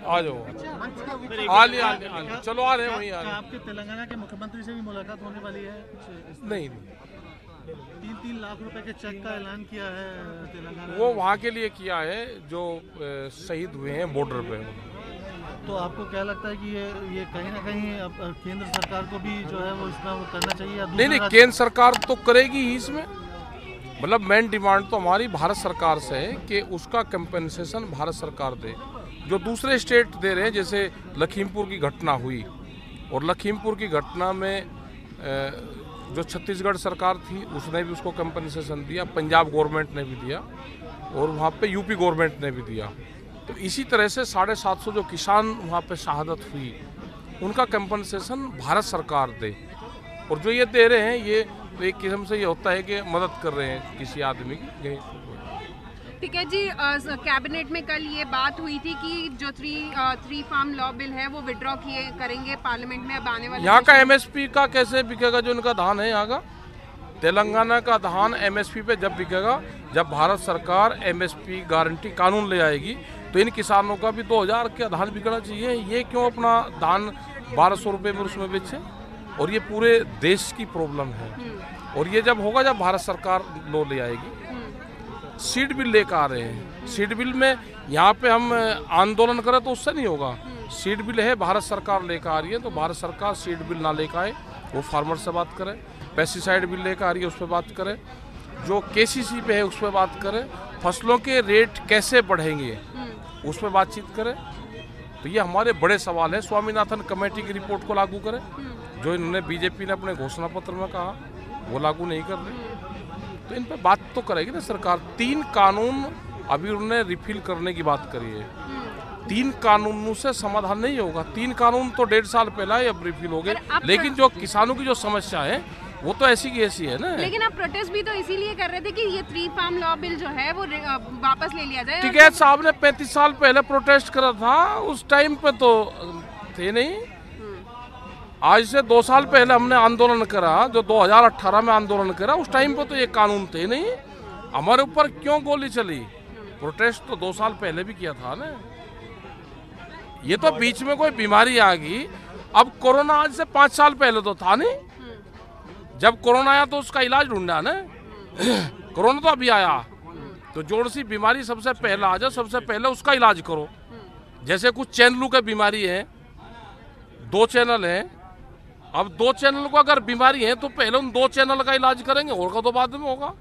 आ जाओ, आ लिया, चलो आ रहे हैं वहीं आ रहे हैं। आपके तेलंगाना के मुख्यमंत्री से भी मुलाकात होने वाली है? नहीं, 3-3 लाख रुपए के चेक का ऐलान किया है तेलंगाना। वो वहाँ के लिए किया है जो शहीद हुए हैं बॉर्डर पे। तो आपको क्या लगता है कि ये कहीं ना कहीं अब केंद्र सरकार को भी जो है वो इसमें वो करना चाहिए या नहीं, केंद्र सरकार तो करेगी ही इसमें। मतलब मेन डिमांड तो हमारी भारत सरकार से है कि उसका कंपेंसेशन भारत सरकार दे, जो दूसरे स्टेट दे रहे हैं। जैसे लखीमपुर की घटना हुई, और लखीमपुर की घटना में जो छत्तीसगढ़ सरकार थी उसने भी उसको कंपेंसेशन दिया, पंजाब गवर्नमेंट ने भी दिया, और वहाँ पे यूपी गवर्नमेंट ने भी दिया। तो इसी तरह से 750 जो किसान वहाँ पे शहादत हुई उनका कंपेंसेशन भारत सरकार दे। और जो ये दे रहे हैं ये तो एक किस्म से ये होता है कि मदद कर रहे हैं किसी आदमी की। ठीक है जी, कैबिनेट में कल ये बात हुई थी कि जो थ्री फार्म लॉ बिल है वो विड्रॉ करेंगे पार्लियामेंट में अब आने वाले। यहाँ का एमएसपी का कैसे बिकेगा? जो इनका धान है यहाँ का, तेलंगाना का धान एमएसपी पे जब बिकेगा जब भारत सरकार एमएसपी गारंटी कानून ले आएगी, तो इन किसानों का भी 2000 का धान बिकना चाहिए। ये क्यों अपना धान 1200 रुपये में उसमें बेचे? और ये पूरे देश की प्रॉब्लम है। और ये जब होगा जब भारत सरकार लो ले आएगी। सीड बिल लेकर आ रहे हैं, सीड बिल में यहाँ पे हम आंदोलन करें तो उससे नहीं होगा। सीड बिल है भारत सरकार लेकर आ रही है, तो भारत सरकार सीड बिल ना लेकर आए, वो फार्मर से बात करें। पेस्टिसाइड बिल लेकर आ रही है उस पर बात करें, जो केसीसी पे है उस पर बात करें, फसलों के रेट कैसे बढ़ेंगे उस पर बातचीत करें। तो ये हमारे बड़े सवाल है। स्वामीनाथन कमेटी की रिपोर्ट को लागू करें, जो इन्होंने बीजेपी ने अपने घोषणा पत्र में कहा वो लागू नहीं कर रहे। तो इन पर बात तो करेगी ना सरकार। 3 कानून अभी उन्होंने रिफिल करने की बात करी है। 3 कानूनों से समाधान नहीं होगा। 3 कानून तो 1.5 साल पहले अब रिफिल हो गए, लेकिन जो किसानों की जो समस्या है वो तो ऐसी की ऐसी है ना। लेकिन आप प्रोटेस्ट भी तो इसीलिए कर रहे थे कि ये 3 फार्म लॉ बिल जो है वो वापस ले लिया जाए। टिकैत साहब ने 35 साल पहले प्रोटेस्ट करा था, उस टाइम पे तो थे नहीं। आज से 2 साल पहले हमने आंदोलन करा, जो 2018 में आंदोलन करा, उस टाइम पे तो ये कानून थे नहीं। हमारे ऊपर क्यों गोली चली? प्रोटेस्ट तो 2 साल पहले भी किया था ना। ये तो बीच में कोई बीमारी आ गई। अब कोरोना आज से 5 साल पहले तो था नहीं। जब कोरोना आया तो उसका इलाज ढूंढा ना। कोरोना तो अभी आया, तो जोड़ सी बीमारी सबसे पहले आ जाए, सबसे पहले उसका इलाज करो। जैसे कुछ चैनलों की बीमारी है, 2 चैनल हैं, अब 2 चैनल को अगर बीमारी है तो पहले उन 2 चैनल का इलाज करेंगे, और का तो बाद में होगा।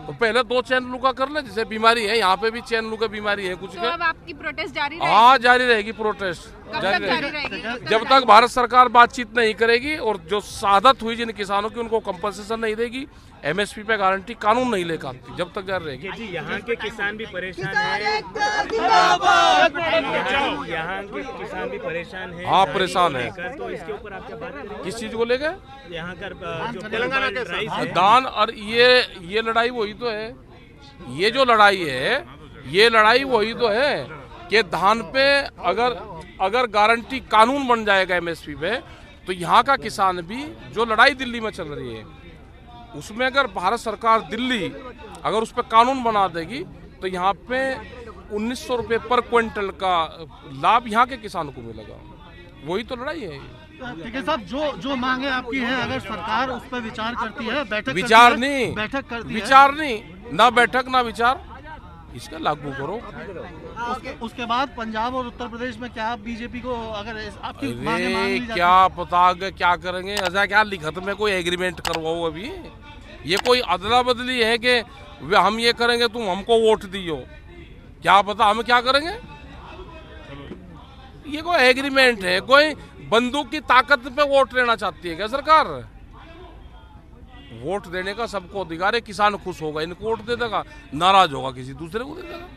तो पहले 2 चैनलों का कर ले। जैसे बीमारी है, यहाँ पे भी चैनलों की बीमारी है कुछ। तो अब आपकी प्रोटेस्ट जारी रहेगी? हाँ, जारी रहेगी प्रोटेस्ट, जारी रहेगी जब तक भारत सरकार बातचीत नहीं करेगी और जो शहादत हुई जिन किसानों की उनको कंपनसेशन नहीं देगी, एमएसपी पे गारंटी कानून नहीं लेकर आती, जब तक जारी रहेगी। जी, यहाँ के किसान भी परेशान हैं, यहाँ के किसान भी परेशान हैं। हाँ, परेशान है। तो इसके ऊपर आप क्या बात करेंगे? किस चीज को लेकर? यहाँ का जो तेलंगाना का दान और ये लड़ाई वही तो है। ये जो लड़ाई है, ये लड़ाई वही तो है कि धान पे अगर गारंटी कानून बन जाएगा एमएसपी पे, तो यहाँ का किसान भी, जो लड़ाई दिल्ली में चल रही है उसमें अगर भारत सरकार दिल्ली अगर उस पर कानून बना देगी, तो यहाँ पे 1900 रुपये पर क्विंटल का लाभ यहाँ के किसान को मिलेगा। वही तो लड़ाई है। ठीक है साहब, जो मांगे आपकी है, अगर सरकार उस पर विचार करती है, बैठक विचार करती है, नहीं, बैठक करती विचार नहीं, ना बैठक ना विचार, इसका लागू करो। उसके बाद पंजाब और उत्तर प्रदेश में क्या बीजेपी को अगर आपकी मांगे मान ली जाती, क्या पता आगे क्या करेंगे? ऐसा क्या लिखत में कोई एग्रीमेंट करवाओ? अभी ये कोई अदला बदली है कि हम ये करेंगे तुम हमको वोट दियो? क्या पता हम क्या करेंगे? ये कोई एग्रीमेंट है? कोई बंदूक की ताकत पे वोट लेना चाहती है क्या सरकार? वोट देने का सबको अधिकार है। किसान खुश होगा इनको वोट दे देगा, नाराज होगा किसी दूसरे को दे देगा।